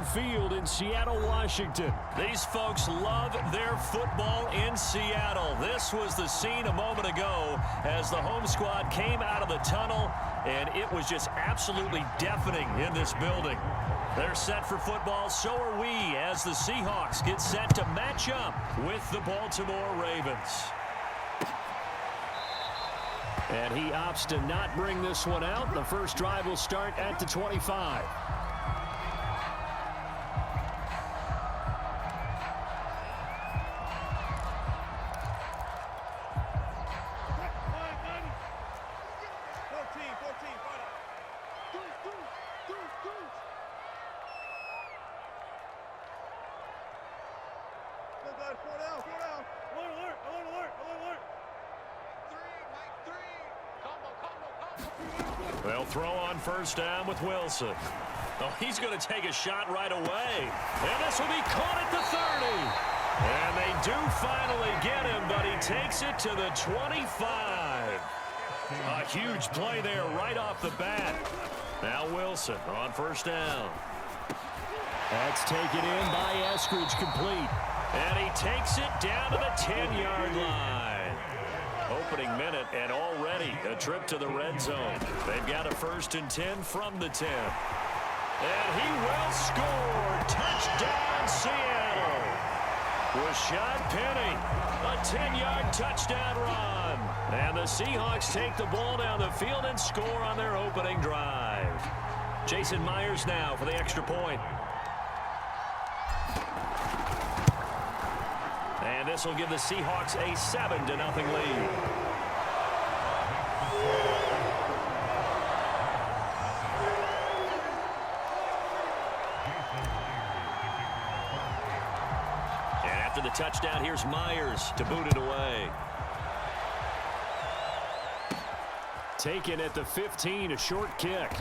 Field in Seattle, Washington. These folks love their football in Seattle. This was the scene a moment ago as the home squad came out of the tunnel, and it was just absolutely deafening in this building. They're set for football, so are we, as the Seahawks get set to match up with the Baltimore Ravens. And he opts to not bring this one out. The first drive will start at the 25. They'll throw on first down with Wilson. Oh, he's going to take a shot right away. And this will be caught at the 30. And they do finally get him, but he takes it to the 25. A huge play there right off the bat. Now Wilson on first down. That's taken in by Eskridge, complete. And he takes it down to the 10-yard line. Opening minute, and already a trip to the red zone. They've got a 1st and 10 from the 10. And he will score. Touchdown, Seattle. Rashad Penny, a 10-yard touchdown run. And the Seahawks take the ball down the field and score on their opening drive. Jason Myers now for the extra point. And this will give the Seahawks a 7-0 lead. And after the touchdown, here's Myers to boot it away. Taken at the 15, a short kick.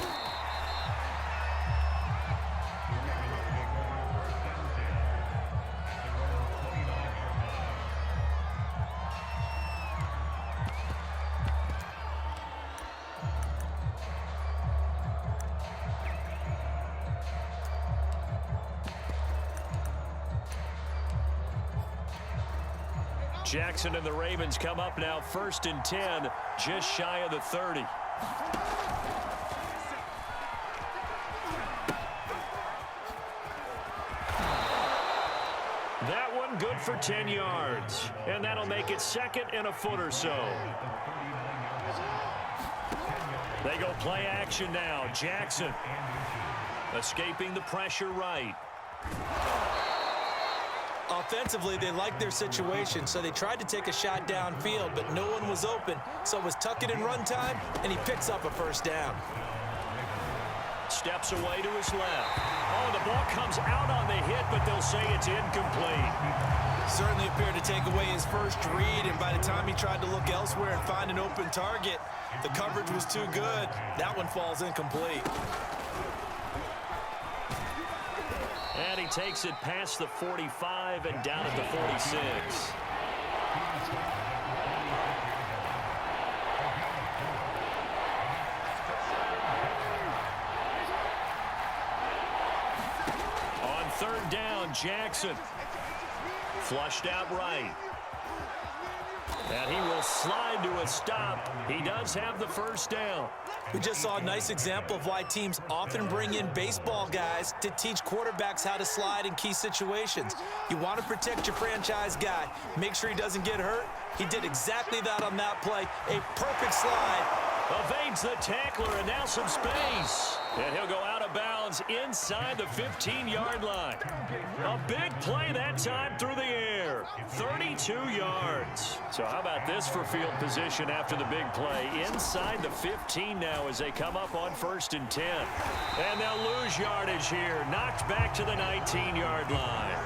Jackson and the Ravens come up now 1st and 10, just shy of the 30. That one good for 10 yards, and that'll make it 2nd and a foot or so. They go play action now. Jackson escaping the pressure right. Offensively, they liked their situation, so they tried to take a shot downfield, but no one was open. So it was tuck it in run time, and he picks up a 1st down. Steps away to his left. Oh, the ball comes out on the hit, but they'll say it's incomplete. Certainly appeared to take away his first read, and by the time he tried to look elsewhere and find an open target, the coverage was too good. That one falls incomplete. And he takes it past the 45 and down at the 46. On 3rd down, Jackson. Flushed out right. And he will slide to a stop. He does have the 1st down. We just saw a nice example of why teams often bring in baseball guys to teach quarterbacks how to slide in key situations. You want to protect your franchise guy. Make sure he doesn't get hurt. He did exactly that on that play. A perfect slide. Evades the tackler, and now some space. And he'll go out of bounds inside the 15-yard line. A big play that time through the air. 32 yards. So how about this for field position after the big play? Inside the 15 now as they come up on 1st and 10. And they'll lose yardage here. Knocked back to the 19-yard line.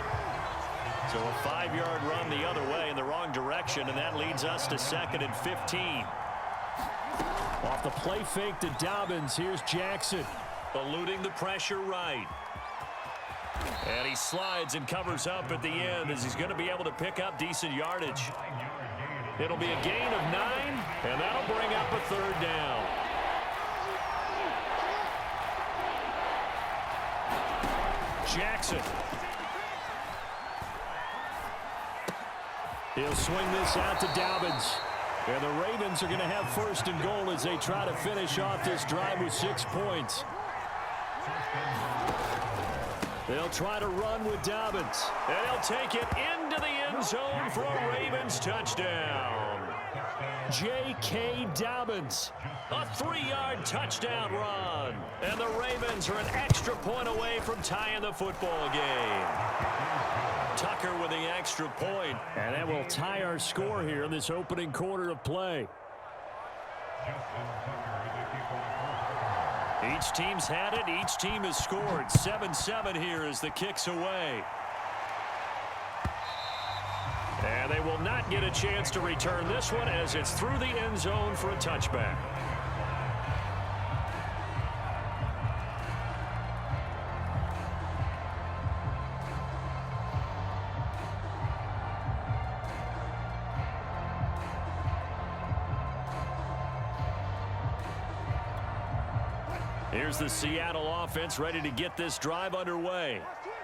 So a 5-yard run the other way in the wrong direction, and that leads us to 2nd and 15. Off the play fake to Dobbins, here's Jackson. Eluding the pressure right. And he slides and covers up at the end as he's going to be able to pick up decent yardage. It'll be a gain of 9, and that'll bring up a 3rd down. Jackson. He'll swing this out to Dobbins. And the Ravens are going to have first and goal as they try to finish off this drive with 6 points. They'll try to run with Dobbins. And he'll take it into the end zone for a Ravens touchdown. J.K. Dobbins. A 3-yard touchdown run. And the Ravens are an extra point away from tying the football game. Tucker with the extra point. And that will tie our score here in this opening quarter of play. Each team's had it. Each team has scored. 7-7 here as the kick's away. And they will not get a chance to return this one as it's through the end zone for a touchback. Here's the Seattle offense ready to get this drive underway.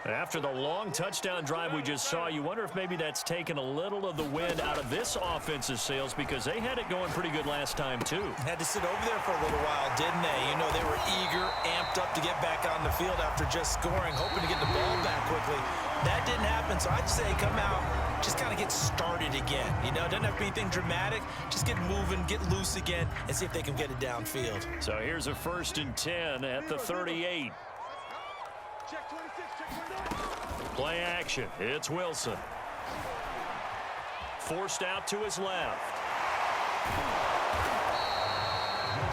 After the long touchdown drive we just saw, you wonder if maybe that's taken a little of the wind out of this offensive sails because they had it going pretty good last time too. Had to sit over there for a little while, didn't they? You know, they were eager, amped up to get back on the field after just scoring, hoping to get the ball back quickly. That didn't happen, so I'd say come out, just kind of get started again. You know, it doesn't have to be anything dramatic. Just get moving, get loose again, and see if they can get it downfield. So here's a 1st and 10 at the 38. Play action. It's Wilson. Forced out to his left.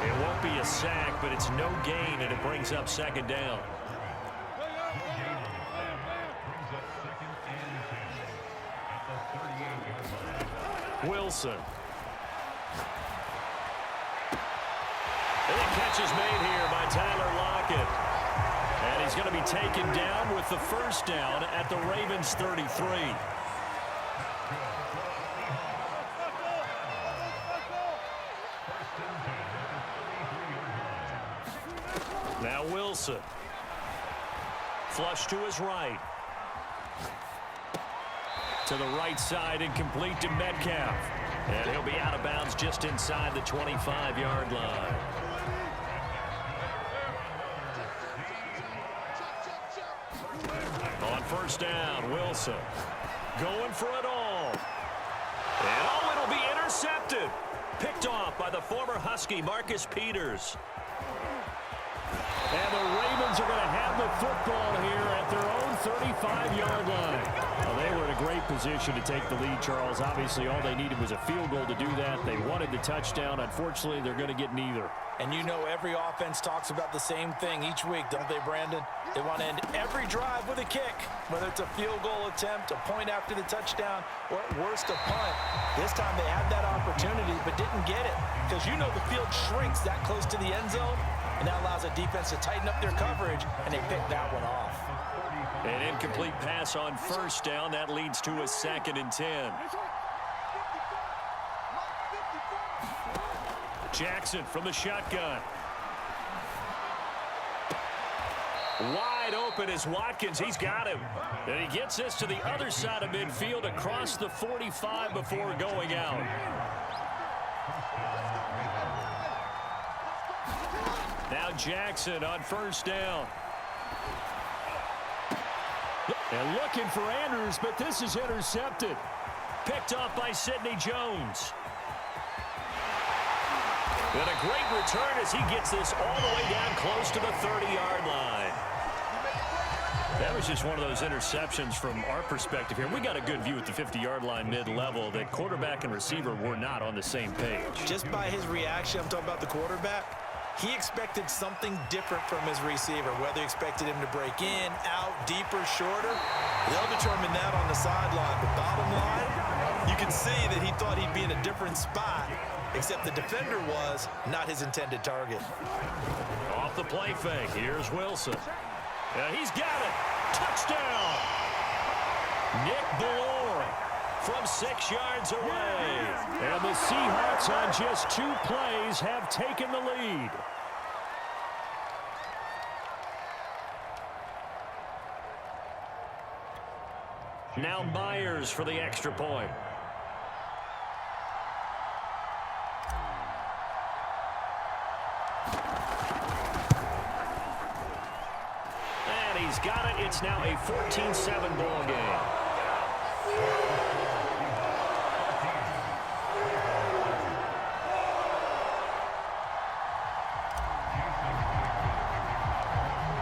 It won't be a sack, but it's no gain, and it brings up 2nd down. Wilson. And the catch is made here by Tyler Lockett. And he's going to be taken down with the 1st down at the Ravens 33. Now Wilson. Flush to his right. To the right side and complete to Metcalf. And he'll be out of bounds just inside the 25-yard line. On 1st down, Wilson going for it all. And it'll be intercepted. Picked off by the former Husky, Marcus Peters. And the Ravens are going to have the football here at their own 35-yard line. Well, they were in a great position to take the lead, Charles. Obviously, all they needed was a field goal to do that. They wanted the touchdown. Unfortunately, they're going to get neither. And you know every offense talks about the same thing each week, don't they, Brandon? They want to end every drive with a kick, whether it's a field goal attempt, a point after the touchdown, or at worst, a punt. This time they had that opportunity but didn't get it because you know the field shrinks that close to the end zone, and that allows a defense to tighten up their coverage, and they picked that one off. An incomplete pass on 1st down. That leads to a 2nd and 10. Jackson from the shotgun. Wide open is Watkins. He's got him. And he gets this to the other side of midfield across the 45 before going out. Now Jackson on 1st down. And looking for Andrews, but this is intercepted. Picked off by Sidney Jones. And a great return as he gets this all the way down close to the 30-yard line. That was just one of those interceptions from our perspective here. We got a good view at the 50-yard line mid-level that quarterback and receiver were not on the same page. Just by his reaction, I'm talking about the quarterback, he expected something different from his receiver, whether he expected him to break in, out, deeper, shorter. They'll determine that on the sideline. But bottom line, you can see that he thought he'd be in a different spot, except the defender was not his intended target. Off the play fake, here's Wilson. He's got it. Touchdown. Nick Ballore from 6 yards away. And the Seahawks on just 2 plays have taken the lead. Now Myers for the extra point. And he's got it. It's now a 14-7 ball game.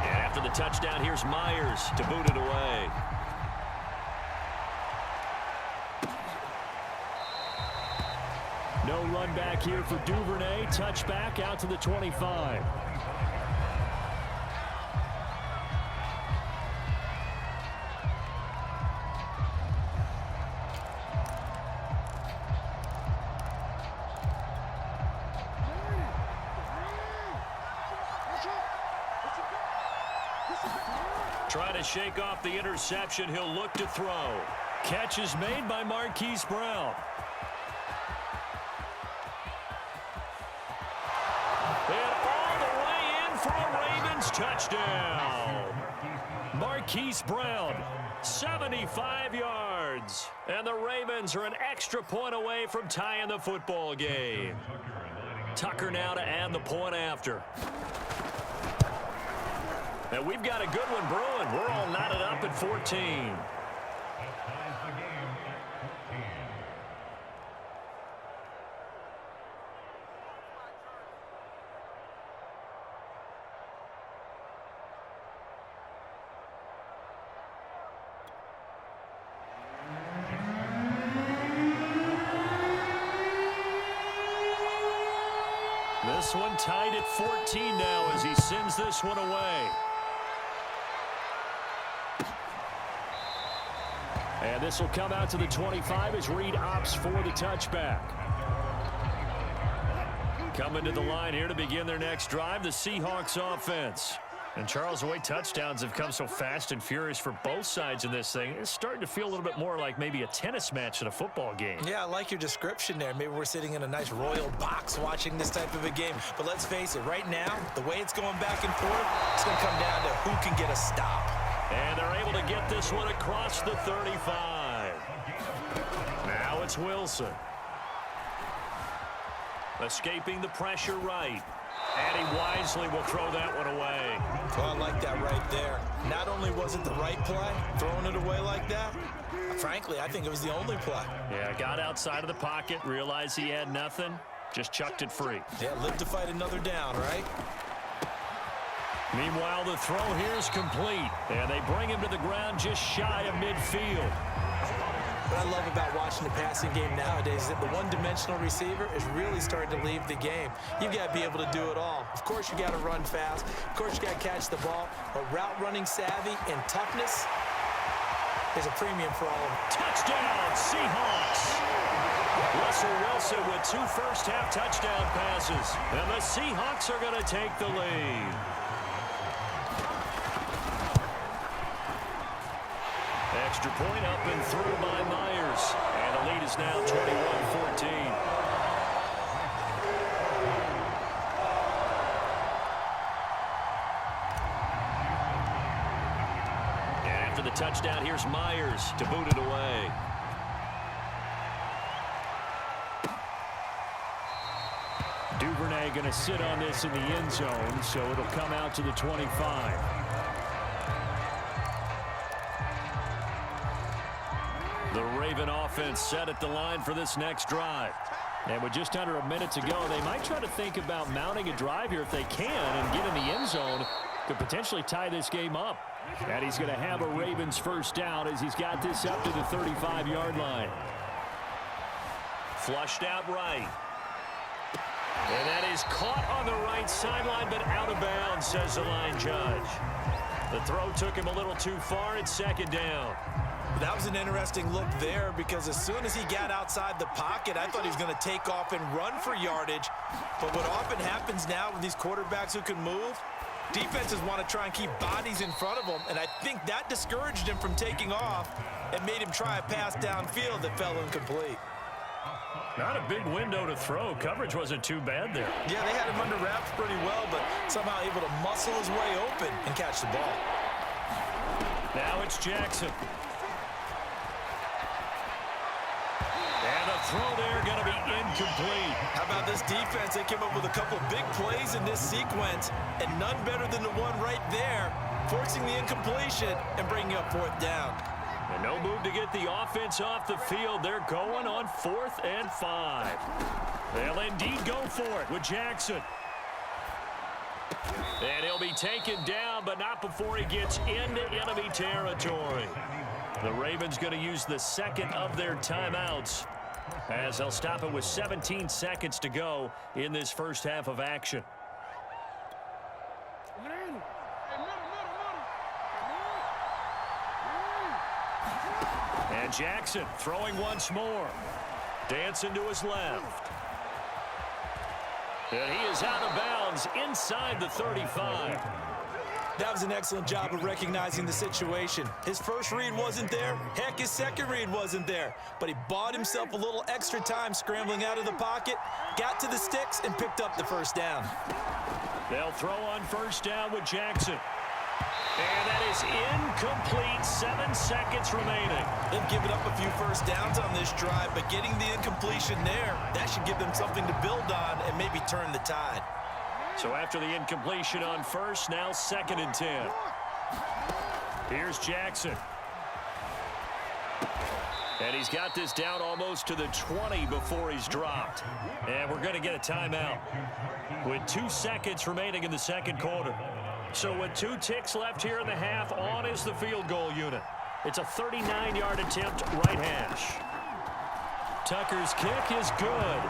And after the touchdown, here's Myers to boot it away. No run back here for Duvernay. Touchback out to the 25. Trying to shake off the interception. He'll look to throw. Catch is made by Marquise Brown. And all the way in for a Ravens touchdown. Marquise Brown, 75 yards. And the Ravens are an extra point away from tying the football game. Tucker now to add the point after. And we've got a good one brewing. We're all knotted up at 14. This one tied at 14 now as he sends this one away. And this will come out to the 25 as Reed opts for the touchback. Coming to the line here to begin their next drive, the Seahawks offense. And Charles, the way touchdowns have come so fast and furious for both sides in this thing, it's starting to feel a little bit more like maybe a tennis match in a football game. Yeah, I like your description there. Maybe we're sitting in a nice royal box watching this type of a game. But let's face it, right now, the way it's going back and forth, it's going to come down to who can get a stop. And they're able to get this one across the 35. Now it's Wilson. Escaping the pressure right. And he wisely will throw that one away. Oh, I like that right there. Not only was it the right play, throwing it away like that, frankly, I think it was the only play. Yeah, got outside of the pocket, realized he had nothing, just chucked it free. Yeah, live to fight another down, right? Meanwhile, the throw here is complete. And they bring him to the ground just shy of midfield. What I love about watching the passing game nowadays is that the one-dimensional receiver is really starting to leave the game. You've got to be able to do it all. Of course, you got to run fast. Of course, you got to catch the ball. But route running savvy and toughness is a premium for all of them. Touchdown, Seahawks. Russell Wilson with 2 first-half touchdown passes. And the Seahawks are going to take the lead. Extra point up and through by Myers. And the lead is now 21-14. And after the touchdown, here's Myers to boot it away. Duvernay going to sit on this in the end zone, so it'll come out to the 25. The Raven offense set at the line for this next drive. And with just under a minute to go, they might try to think about mounting a drive here if they can and get in the end zone to potentially tie this game up. And he's going to have a Ravens first down as he's got this up to the 35-yard line. Flushed out right. And that is caught on the right sideline, but out of bounds, says the line judge. The throw took him a little too far. It's second down. That was an interesting look there because as soon as he got outside the pocket, I thought he was going to take off and run for yardage. But what often happens now with these quarterbacks who can move, defenses want to try and keep bodies in front of them, and I think that discouraged him from taking off and made him try a pass downfield that fell incomplete. Not a big window to throw. Coverage wasn't too bad there. Yeah, they had him under wraps pretty well, but somehow able to muscle his way open and catch the ball. Now it's Jackson. throw there going to be incomplete. How about this defense? They came up with a couple big plays in this sequence, and none better than the one right there, forcing the incompletion and bringing up 4th down. And no move to get the offense off the field. They're going on 4th and 5. They'll indeed go for it with Jackson. And he'll be taken down, but not before he gets into enemy territory. The Ravens going to use the second of their timeouts as they'll stop it with 17 seconds to go in this first half of action. And Jackson throwing once more. Dancing to his left. And he is out of bounds inside the 35. That was an excellent job of recognizing the situation. His first read wasn't there. Heck, his second read wasn't there. But he bought himself a little extra time scrambling out of the pocket, got to the sticks, and picked up the 1st down. They'll throw on 1st down with Jackson. And that is incomplete. 7 seconds remaining. They've given up a few 1st downs on this drive, but getting the incompletion there, that should give them something to build on and maybe turn the tide. So after the incompletion on 1st, now 2nd and 10. Here's Jackson. And he's got this down almost to the 20 before he's dropped. And we're going to get a timeout with 2 seconds remaining in the 2nd quarter. So with 2 ticks left here in the half, on is the field goal unit. It's a 39-yard attempt, right hash. Tucker's kick is good.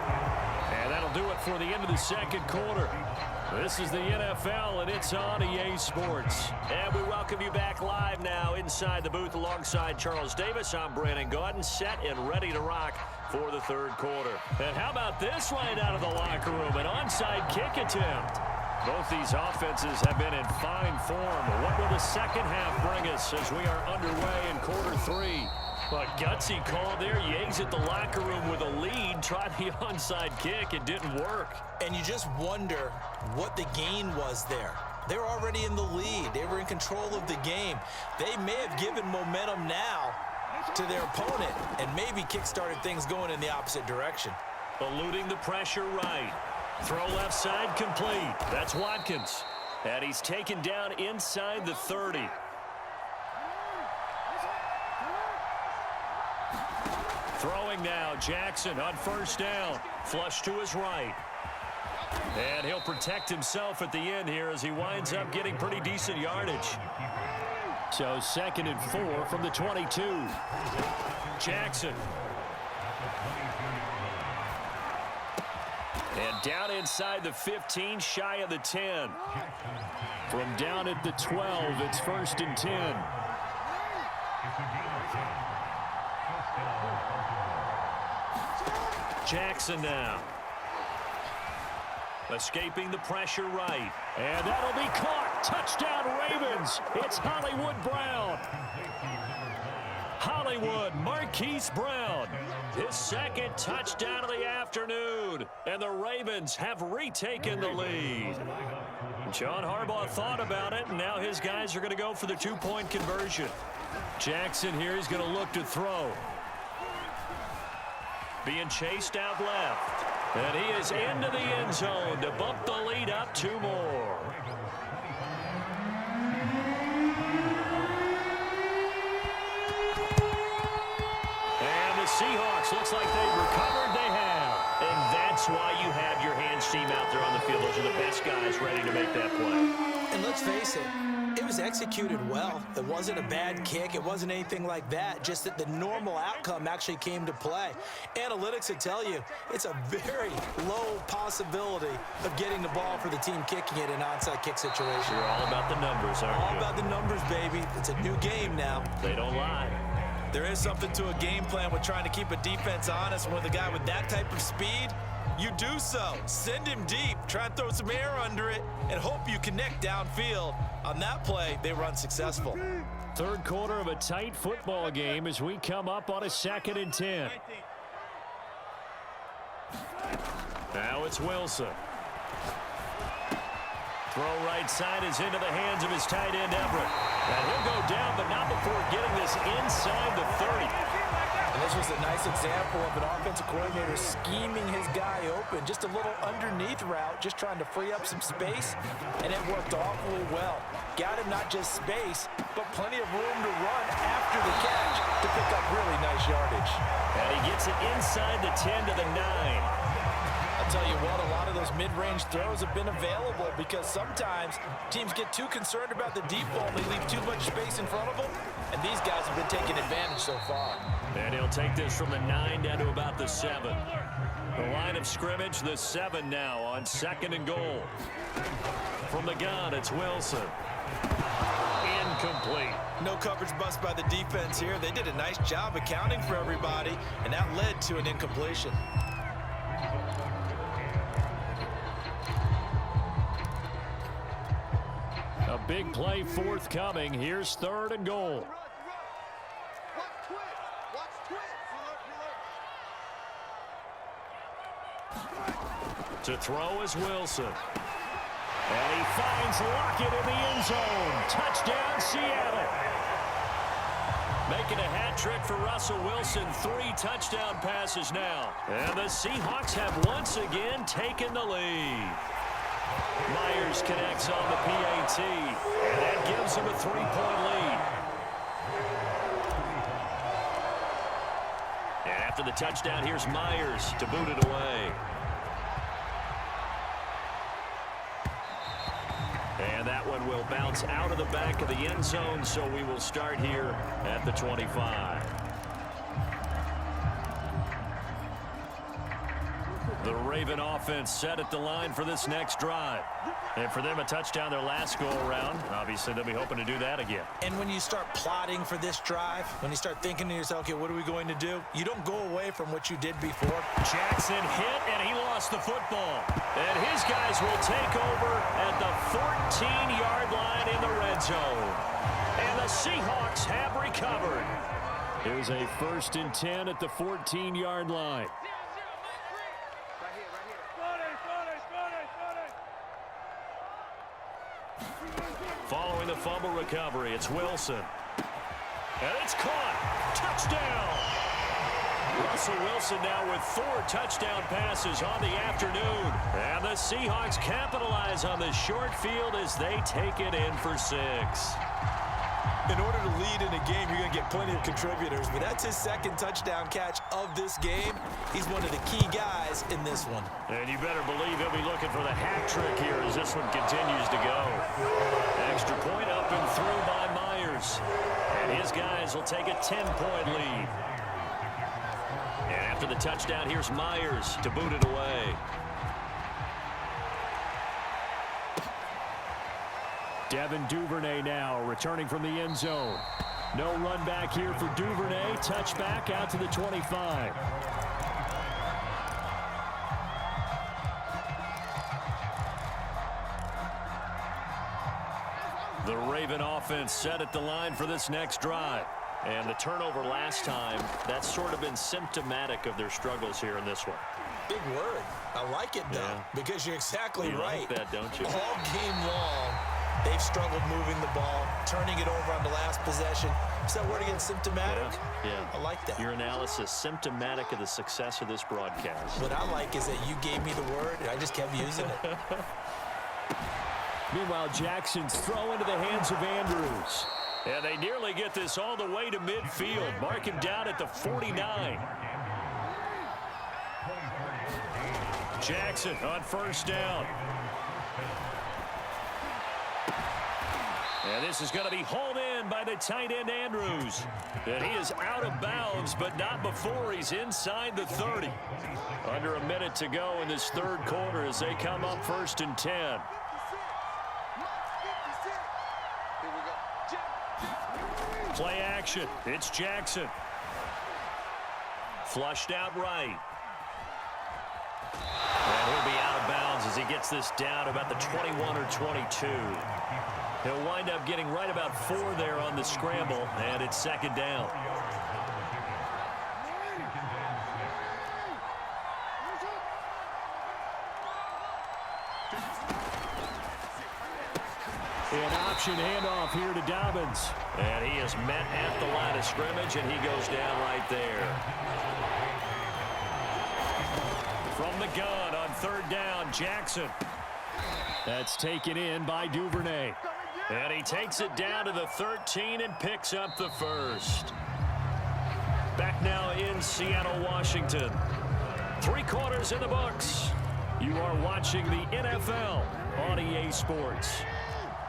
And that'll do it for the end of the 2nd quarter. This is the NFL, and it's on EA Sports. And we welcome you back live now inside the booth alongside Charles Davis. I'm Brandon Gaudin, set and ready to rock for the 3rd quarter. And how about this right out of the locker room? An onside kick attempt. Both these offenses have been in fine form. What will the 2nd half bring us as we are underway in quarter 3? A gutsy call there. You exit the locker room with a lead. Try the onside kick. It didn't work. And you just wonder what the gain was there. They were already in the lead. They were in control of the game. They may have given momentum now to their opponent and maybe kick-started things going in the opposite direction. Eluding the pressure right. Throw left side complete. That's Watkins. And he's taken down inside the 30. Throwing now, Jackson on 1st down. Flush to his right. And he'll protect himself at the end here as he winds up getting pretty decent yardage. So 2nd and 4 from the 22. Jackson. And down inside the 15, shy of the 10. From down at the 12, it's 1st and 10. Jackson now. Escaping the pressure right. And that'll be caught. Touchdown Ravens. It's Hollywood Brown. Hollywood, Marquise Brown. His 2nd touchdown of the afternoon. And the Ravens have retaken the lead. John Harbaugh thought about it, and now his guys are going to go for the 2-point conversion. Jackson here is going to look to throw. Being chased out left. And he is into the end zone to bump the lead up 2 more. And the Seahawks, looks like they've recovered. They have. And that's why you have your hands team out there on the field. Those are the best guys ready to make that play. And let's face it, it was executed well. It wasn't a bad kick. It wasn't anything like that. Just that the normal outcome actually came to play. Analytics will tell you it's a very low possibility of getting the ball for the team kicking it in an onside kick situation. You're all about the numbers, aren't you? All about the numbers, baby. It's a new game now. They don't lie. There is something to a game plan with trying to keep a defense honest. With a guy with that type of speed, you do so. Send him deep. Try and throw some air under it and hope you connect downfield. On that play, they were unsuccessful. 3rd quarter of a tight football game as we come up on a 2nd and 10. Now it's Wilson. Throw right side is into the hands of his tight end, Everett. And he'll go down, but not before getting this inside the 30. And This was a nice example of an offensive coordinator scheming his guy open. Just a little underneath route, just trying to free up some space, and it worked awfully well. Got him not just space, but plenty of room to run after the catch to pick up really nice yardage. And he gets it inside the 10 to the 9. I'll tell you what, a lot of those mid-range throws have been available because sometimes teams get too concerned about the deep ball and they leave too much space in front of them, and these guys have been taking advantage so far. And he'll take this from the 9 down to about the 7. The line of scrimmage, the 7 now on 2nd and goal. From the gun, it's Wilson. Incomplete. No coverage bust by the defense here. They did a nice job accounting for everybody, and that led to an incompletion. A big play forthcoming. Here's 3rd and goal. To throw is Wilson. And he finds Lockett in the end zone. Touchdown, Seattle. Making a hat trick for Russell Wilson. 3 touchdown passes now. And the Seahawks have once again taken the lead. Myers connects on the PAT. And that gives him a 3-point lead. And after the touchdown, here's Myers to boot it away. And that one will bounce out of the back of the end zone, so we will start here at the 25. The Raven offense set at the line for this next drive. And for them, a touchdown their last go-around. Obviously, they'll be hoping to do that again. And when you start plotting for this drive, when you start thinking to yourself, okay, what are we going to do? You don't go away from what you did before. Jackson hit, and he lost the football. And his guys will take over at the 14-yard line in the red zone. And the Seahawks have recovered. Here's a 1st and 10 at the 14-yard line. Following the fumble recovery, it's Wilson. And it's caught. Touchdown. Russell Wilson now with 4 touchdown passes on the afternoon. And the Seahawks capitalize on this short field as they take it in for 6. In order to lead in a game, you're going to get plenty of contributors, but that's his 2nd touchdown catch of this game. He's one of the key guys in this one. And you better believe he'll be looking for the hat trick here as this one continues to go. Extra point up and through by Myers. And his guys will take a 10-point lead. And after the touchdown, here's Myers to boot it away. Devin Duvernay now returning from the end zone. No run back here for Duvernay. Touchback out to the 25. The Raven offense set at the line for this next drive. And the turnover last time, that's sort of been symptomatic of their struggles here in this one. Big word. I like it, though, because you're exactly right. You like that, don't you? All game long, they've struggled moving the ball, turning it over on the last possession. Is that word again, symptomatic? Yeah. I like that. Your analysis, symptomatic of the success of this broadcast. What I like is that you gave me the word, and I just kept using it. Meanwhile, Jackson's throw into the hands of Andrews. And they nearly get this all the way to midfield. Mark him down at the 49. Jackson on 1st down. And this is going to be hauled in by the tight end, Andrews. And he is out of bounds, but not before he's inside the 30. Under a minute to go in this 3rd quarter as they come up 1st and 10. Play action. It's Jackson. Flushed out right. And he'll be out of bounds as he gets this down about the 21 or 22. He'll wind up getting right about 4 there on the scramble, and it's 2nd down. An option handoff here to Dobbins. And he is met at the line of scrimmage, and he goes down right there. From the gun on third down, Jackson. That's taken in by Duvernay. And he takes it down to the 13 and picks up the first. Back now in Seattle, Washington. 3 quarters in the books. You are watching the NFL on EA Sports.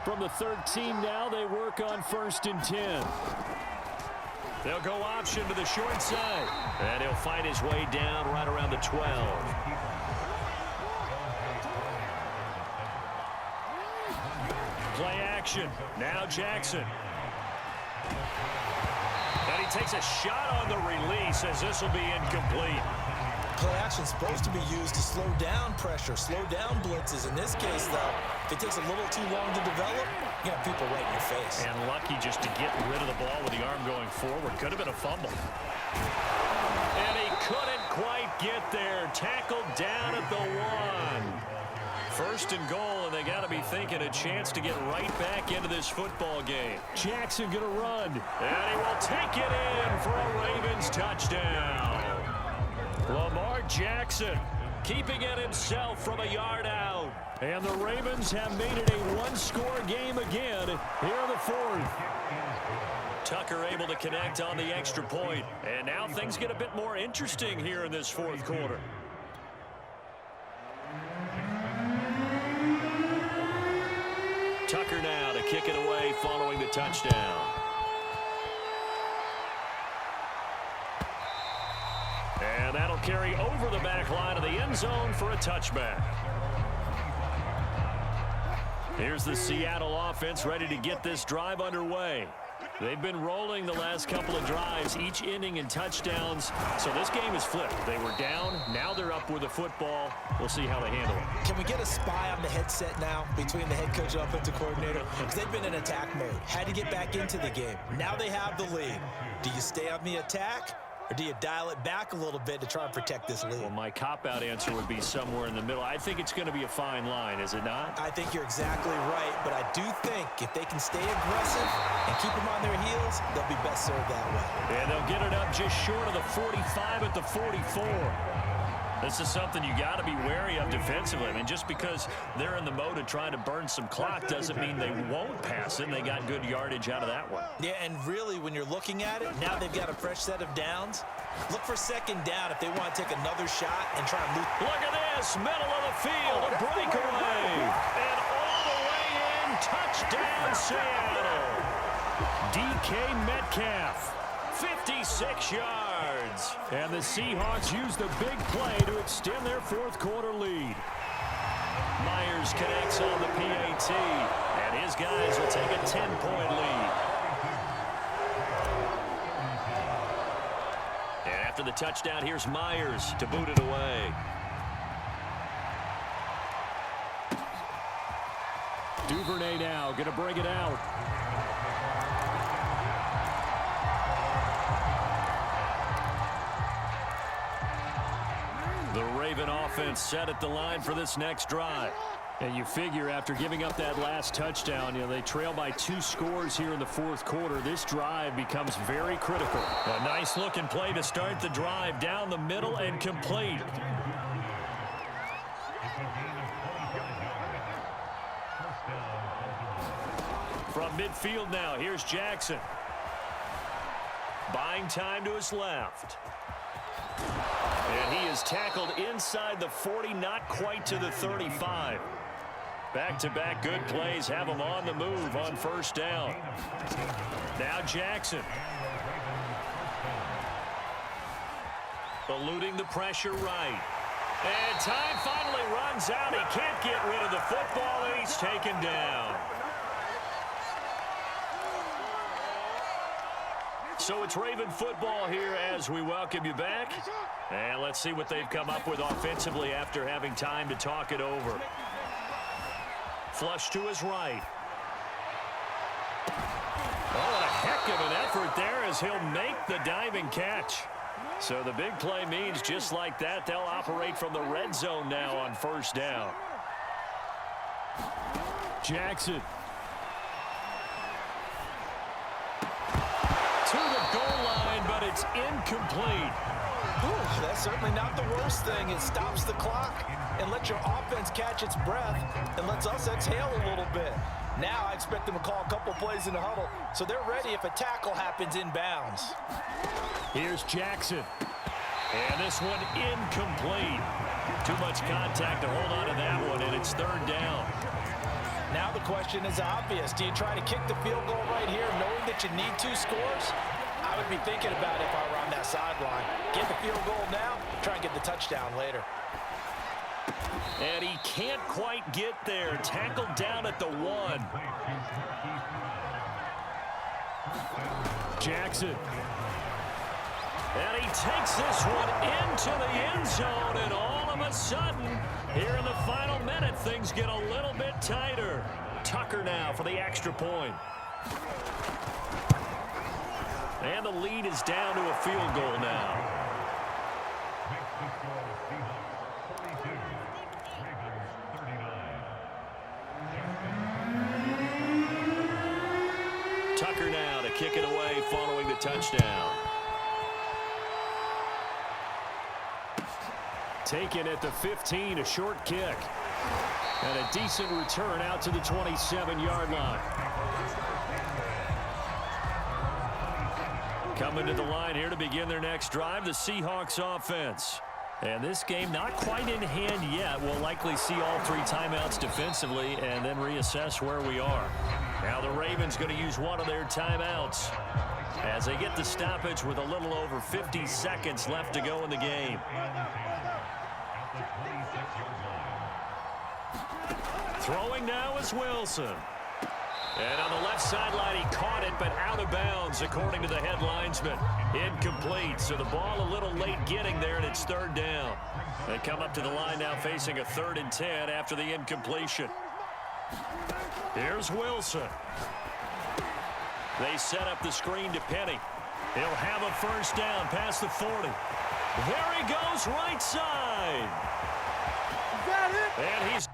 From the 13 now, they work on 1st and 10. They'll go option to the short side. And he'll find his way down right around the 12. Play action. Now Jackson. And he takes a shot on the release as this will be incomplete. Play action is supposed to be used to slow down pressure, slow down blitzes. In this case, though, if it takes a little too long to develop, you got people right in your face. And lucky just to get rid of the ball with the arm going forward. Could have been a fumble. And he couldn't quite get there. Tackled down at the 1. 1st and goal, and they got to be thinking a chance to get right back into this football game. Jackson going to run. And he will take it in for a Ravens touchdown. Lamar Jackson keeping it himself from a yard out. And the Ravens have made it a 1-score game again here in the 4th. Tucker able to connect on the extra point. And now things get a bit more interesting here in this 4th quarter. Tucker now to kick it away following the touchdown. And that'll carry over the back line of the end zone for a touchback. Here's the Seattle offense ready to get this drive underway. They've been rolling the last couple of drives, each inning in touchdowns. So this game is flipped. They were down. Now they're up with the football. We'll see how they handle it. Can we get a spy on the headset now between the head coach and offensive coordinator? Because they've been in attack mode. Had to get back into the game. Now they have the lead. Do you stay on the attack? Or do you dial it back a little bit to try and protect this lead? Well, my cop-out answer would be somewhere in the middle. I think it's going to be a fine line, is it not? I think you're exactly right, but I do think if they can stay aggressive and keep them on their heels, they'll be best served that way. And they'll get it up just short of the 45 at the 44. This is something you got to be wary of defensively. I mean, just because they're in the mode of trying to burn some clock doesn't mean they won't pass it. And they got good yardage out of that one. Yeah, and really, when you're looking at it, now they've got a fresh set of downs. Look for 2nd down if they want to take another shot and try and loop. Look at this, middle of the field, a breakaway. And all the way in, touchdown Seattle. DK Metcalf. 56 yards. And the Seahawks use the big play to extend their 4th quarter lead. Myers connects on the PAT, and his guys will take a 10-point lead. And after the touchdown, here's Myers to boot it away. Duvernay now going to bring it out. The Raven offense set at the line for this next drive. And you figure after giving up that last touchdown, they trail by 2 scores here in the 4th quarter. This drive becomes very critical. A nice looking play to start the drive down the middle and complete. From midfield now, here's Jackson. Buying time to his left. And he is tackled inside the 40, not quite to the 35. Back-to-back good plays have him on the move on 1st down. Now Jackson. Eluding the pressure right. And time finally runs out. He can't get rid of the football, and he's taken down. So it's Raven football here as we welcome you back. And let's see what they've come up with offensively after having time to talk it over. Flush to his right. Oh, what a heck of an effort there as he'll make the diving catch. So the big play means just like that, they'll operate from the red zone now on 1st down. Jackson. It's incomplete. Ooh, that's certainly not the worst thing. It stops the clock and lets your offense catch its breath and lets us exhale a little bit. Now I expect them to call a couple plays in the huddle so they're ready if a tackle happens inbounds. Here's Jackson. And this one incomplete. Too much contact to hold on to that one, and it's third down. Now the question is obvious. Do you try to kick the field goal right here knowing that you need 2 scores? I would be thinking about it if I were on that sideline. Get the field goal now, try and get the touchdown later. And he can't quite get there. Tackled down at the 1. Jackson. And he takes this one into the end zone, and all of a sudden, here in the final minute, things get a little bit tighter. Tucker now for the extra point. And the lead is down to a field goal now. Tucker now to kick it away following the touchdown. Taken at the 15, a short kick. And a decent return out to the 27-yard line. Coming to the line here to begin their next drive, the Seahawks offense. And this game not quite in hand yet. We'll likely see all 3 timeouts defensively and then reassess where we are. Now the Ravens going to use one of their timeouts as they get the stoppage with a little over 50 seconds left to go in the game. Throwing now is Wilson. And on the left sideline, he caught it, but out of bounds, according to the head linesman. Incomplete, so the ball a little late getting there, and it's third down. They come up to the line now facing a 3rd and 10 after the incompletion. Here's Wilson. They set up the screen to Penny. He'll have a first down past the 40. There he goes, right side. Got it. And he's